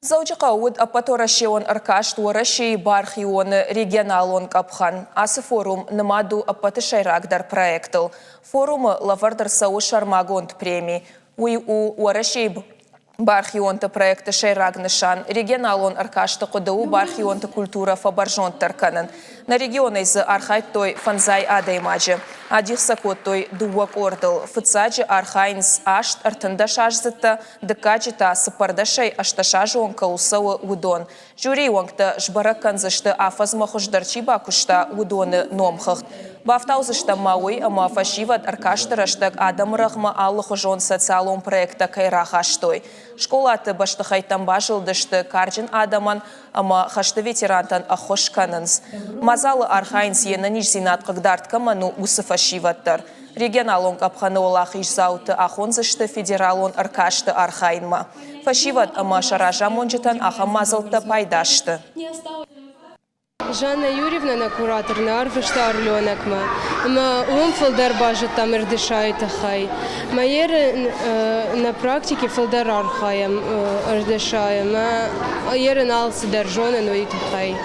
Заучақауыд апаторашион аркашт уараши бархион регионалон капхан. Асы форум намаду апатышайрагдар проектыл. Форумы лавардар сау шармагонт премии. У уараши бархионта проекта шайрагнышан регионалон аркашты кудау бархионта культура фабаржон тарканын. На регионы из архайт той фанзай адаймаджи. Адих сакот той дуак ордыл. Фыцаджи архайнс ашт артындашажзыта дыкаджита сыпардашай ашташажуон каусауы удон. Жюри уангта жбараканзышты афазмахуждарчи бакушта удоны номхахт. Бафтаузышта мауи ама фашиват аркаштыраштак адамрахма аллахужон социалон проекта кайрахаштой. Школаты баштахайтан бажылдышты карджин адаман ама хашты ветерантан ахошканынс. Мазалы архайнс енаниш зинат кагдартка ману усыфашиваттар. Регионалон капханы олах ишзауты ахонзышты федералон аркашты архайнма. Фашиват ама шаража монжитан аха мазылты пайдашты. Жанна Юрьевна куратор на арфышта арленакма. Ма филдар бажет там ирдышает хай. Майер на практике филдар архаем ирдышаем. Ма ерен алсы держоны нуит хай.